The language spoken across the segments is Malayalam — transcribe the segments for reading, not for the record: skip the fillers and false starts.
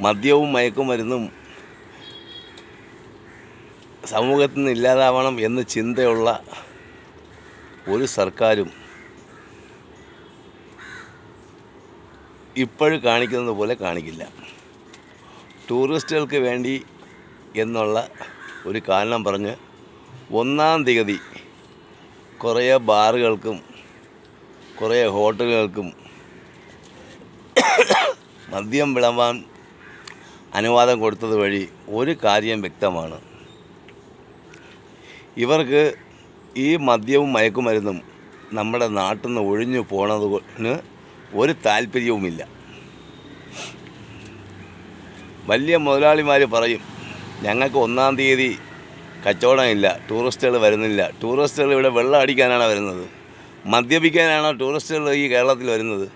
മദ്യവും മയക്കുമരുന്നും സമൂഹത്തിൽ നിന്ന് ഇല്ലാതാവണം എന്ന് ചിന്തയുള്ള ഒരു സർക്കാരും ഇപ്പോഴും കാണിക്കുന്നത് പോലെ കാണിക്കില്ല. ടൂറിസ്റ്റുകൾക്ക് വേണ്ടി എന്നുള്ള ഒരു കാരണം പറഞ്ഞ് 1-ാം തീയതി കുറേ ബാറുകൾക്കും കുറേ ഹോട്ടലുകൾക്കും മദ്യം വിളമ്പാൻ അനുവാദം കൊടുത്തത് വഴി ഒരു കാര്യം വ്യക്തമാണ്. ഇവർക്ക് ഈ മദ്യവും മയക്കുമരുന്നും നമ്മുടെ നാട്ടിൽ നിന്ന് ഒഴിഞ്ഞു പോണതിന് ഒരു താല്പര്യവുമില്ല. വലിയ മുതലാളിമാർ പറയും, ഞങ്ങൾക്ക് 1-ാം തീയതി കച്ചവടമില്ല, ടൂറിസ്റ്റുകൾ വരുന്നില്ല. ടൂറിസ്റ്റുകൾ ഇവിടെ വെള്ളം അടിക്കാനാണ് വരുന്നത്, മദ്യപിക്കാനാണോ ടൂറിസ്റ്റുകൾ ഈ കേരളത്തിൽ വരുന്നത്?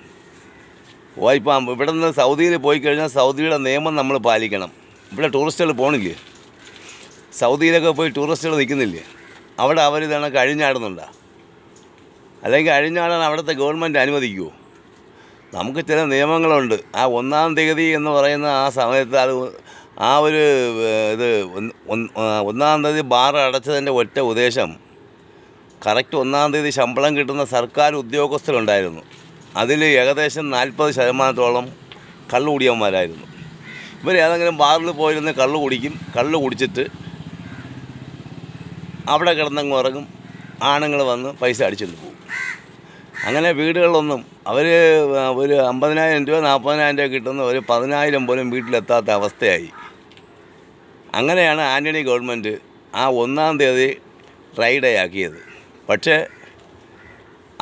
ഇപ്പം ഇവിടെ നിന്ന് സൗദിയിൽ പോയി കഴിഞ്ഞാൽ സൗദിയുടെ നിയമം നമ്മൾ പാലിക്കണം. ഇവിടെ ടൂറിസ്റ്റുകൾ പോകണില്ലേ? സൗദിയിലൊക്കെ പോയി ടൂറിസ്റ്റുകൾ നിൽക്കുന്നില്ലേ? അവിടെ അവരിതാണ് അഴിഞ്ഞാടുന്നുണ്ടോ? അല്ലെങ്കിൽ അഴിഞ്ഞാടാൻ അവിടുത്തെ ഗവൺമെൻറ് അനുവദിക്കുമോ? നമുക്ക് ചില നിയമങ്ങളുണ്ട്. ആ 1-ാം തീയതി എന്ന് പറയുന്ന ആ സമയത്ത് അത് ആ ഒരു ഇത് 1-ാം തീയതി ബാർ അടച്ചതിൻ്റെ ഒറ്റ ഉദ്ദേശം കറക്റ്റ് 1-ാം തീയതി ശമ്പളം കിട്ടുന്ന സർക്കാർ ഉദ്യോഗസ്ഥരുണ്ടായിരുന്നു. അതിൽ ഏകദേശം 40% കള്ളു കുടിയന്മാരായിരുന്നു. ഇവർ ഏതെങ്കിലും ബാറിൽ പോയിരുന്ന് കള്ളു കുടിക്കും. കള്ളു കുടിച്ചിട്ട് അവിടെ കിടന്നങ്ങ് ഉറങ്ങും. ആണുങ്ങൾ വന്ന് പൈസ അടിച്ചിട്ട് പോകും. അങ്ങനെ വീടുകളിലൊന്നും അവർ ഒരു 50,000 രൂപ 40,000 രൂപ കിട്ടുന്ന ഒരു 10,000 പോലും വീട്ടിലെത്താത്ത അവസ്ഥയായി. അങ്ങനെയാണ് ആൻ്റണി ഗവൺമെൻറ് ആ 1-ാം തീയതി ഡ്രൈ ഡേ ആക്കിയത്. പക്ഷേ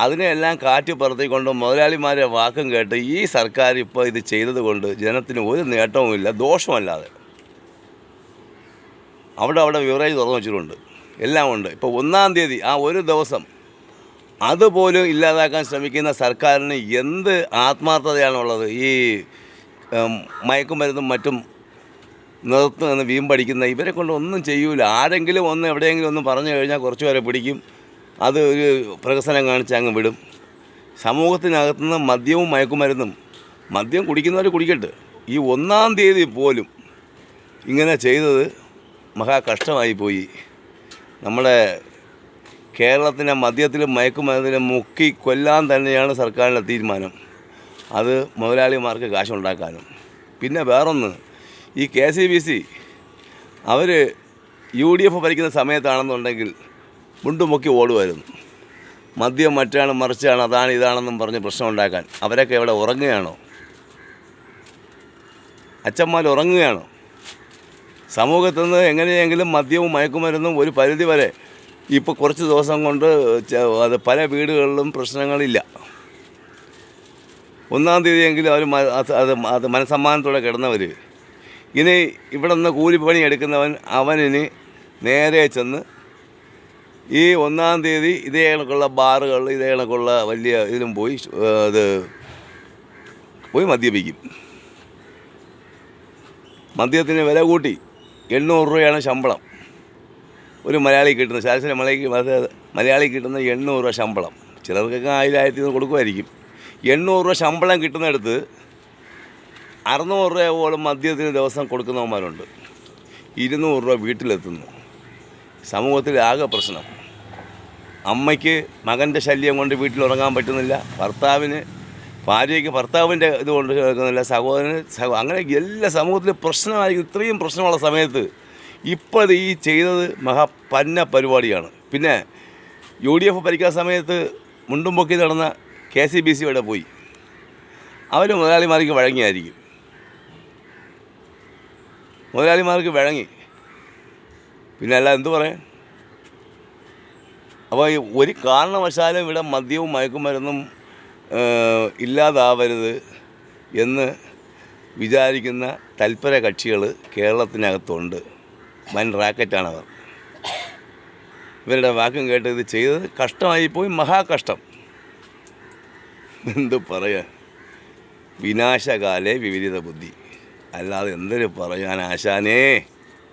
അതിനെല്ലാം കാറ്റ് പറത്തിക്കൊണ്ട് മുതലാളിമാരെ വാക്കും കേട്ട് ഈ സർക്കാർ ഇപ്പോൾ ഇത് ചെയ്തത് കൊണ്ട് ജനത്തിന് ഒരു നേട്ടവുമില്ല, ദോഷമല്ലാതെ. അവിടെ ബിവറേജ് തുറന്നു വെച്ചിട്ടുണ്ട്, എല്ലാം ഉണ്ട്. ഇപ്പോൾ 1-ാം തീയതി ആ ഒരു ദിവസം അതുപോലും ഇല്ലാതാക്കാൻ ശ്രമിക്കുന്ന സർക്കാരിന് എന്ത് ആത്മാർത്ഥതയാണുള്ളത്? ഈ മയക്കുമരുന്നും മറ്റും നിർത്തുമെന്ന് വീമ്പടിക്കുന്ന ഇവരെ കൊണ്ട് ഒന്നും ചെയ്യൂല. ആരെങ്കിലും ഒന്ന് എവിടെയെങ്കിലും ഒന്ന് പറഞ്ഞു കഴിഞ്ഞാൽ കുറച്ച് പേരെ പിടിക്കും, അത് ഒരു പ്രഹസനം കാണിച്ച് അങ്ങ് വിടും. സമൂഹത്തിനകത്തുനിന്ന് മദ്യവും മയക്കുമരുന്നും, മദ്യം കുടിക്കുന്നവർ കുടിക്കട്ടെ, ഈ 1-ാം തീയതി പോലും ഇങ്ങനെ ചെയ്തത് മഹാ കഷ്ടമായി പോയി. നമ്മുടെ കേരളത്തിനെ മദ്യത്തിലും മയക്കുമരുന്നിലും മുക്കി കൊല്ലാൻ തന്നെയാണ് സർക്കാരിൻ്റെ തീരുമാനം. അത് മുതലാളിമാർക്ക് കാശുണ്ടാക്കാനും. പിന്നെ വേറൊന്ന്, ഈ KCBC അവർ UDF ഭരിക്കുന്ന സമയത്താണെന്നുണ്ടെങ്കിൽ മുണ്ടുമൊക്കി ഓടുമായിരുന്നു. മദ്യം മറ്റാണ് മറിച്ചാണ് അതാണ് ഇതാണെന്നും പറഞ്ഞ് പ്രശ്നം ഉണ്ടാക്കാൻ. അവരൊക്കെ ഇവിടെ ഉറങ്ങുകയാണോ? അച്ഛന്മാർ ഉറങ്ങുകയാണോ? സമൂഹത്തിൽ നിന്ന് എങ്ങനെയെങ്കിലും മദ്യവും മയക്കുമരുന്നും ഒരു പരിധി വരെ ഇപ്പോൾ കുറച്ച് ദിവസം കൊണ്ട് അത് പല വീടുകളിലും പ്രശ്നങ്ങളില്ല. 1-ാം തീയതിയെങ്കിലും അത് മനസ്സമ്മാനത്തോടെ കിടന്നവർ ഇനി ഇവിടെ നിന്ന് കൂലിപ്പണി എടുക്കുന്നവൻ അവനിനി നേരെ ചെന്ന് ഈ 1-ാം തീയതി ഇതേ കണക്കുള്ള ബാറുകൾ ഇതേ കണക്കുള്ള വലിയ ഇതിലും പോയി മദ്യപിക്കും. മദ്യത്തിന് വില കൂട്ടി 800 രൂപയാണ് ശമ്പളം. ഒരു മലയാളി കിട്ടുന്ന ശരാശരി മലയാളി കിട്ടുന്ന 800 രൂപ ശമ്പളം. ചിലർക്കൊക്കെ 1000-1100 കൊടുക്കുമായിരിക്കും. 800 രൂപ ശമ്പളം കിട്ടുന്നിടത്ത് 600 രൂപയോളം മദ്യത്തിന് ദിവസം കൊടുക്കുന്നവന്മാരുണ്ട്. 200 രൂപ വീട്ടിലെത്തുന്നു. സമൂഹത്തിൽ ആകെ പ്രശ്നം. അമ്മയ്ക്ക് മകൻ്റെ ശല്യം കൊണ്ട് വീട്ടിലുറങ്ങാൻ പറ്റുന്നില്ല, ഭാര്യയ്ക്ക് ഭർത്താവിൻ്റെ ഇതുകൊണ്ട് കേൾക്കുന്നില്ല, സഹോദരന് അങ്ങനെ എല്ലാ സമൂഹത്തിലും പ്രശ്നമായിരിക്കും. ഇത്രയും പ്രശ്നമുള്ള സമയത്ത് ഇപ്പോൾ ഈ ചെയ്തത് മഹാപന്ന പരിപാടിയാണ്. പിന്നെ UDF ഭരിക്കുന്ന സമയത്ത് മുണ്ടും പൊക്കി നടന്ന KCBC ഇവിടെ പോയി. അവർ മുതലാളിമാർക്ക് വഴങ്ങിയായിരിക്കും. മുതലാളിമാർക്ക് വഴങ്ങി, പിന്നെ അല്ല എന്തു പറയാൻ? അപ്പോൾ ഒരു കാരണവശാലും ഇവിടെ മദ്യവും മയക്കുമരുന്നും ഇല്ലാതാവരുത് എന്ന് വിചാരിക്കുന്ന തൽപര കക്ഷികൾ കേരളത്തിനകത്തുണ്ട്. വൻ റാക്കറ്റാണവർ. ഇവരുടെ വാക്കും കേട്ട് ഇത് ചെയ്തത് കഷ്ടമായിപ്പോയി, മഹാകഷ്ടം. എന്തു പറയാൻ? വിനാശകാലേ വിപരീത ബുദ്ധി, അല്ലാതെ എന്തൊരു പറയാൻ ആശാനേ.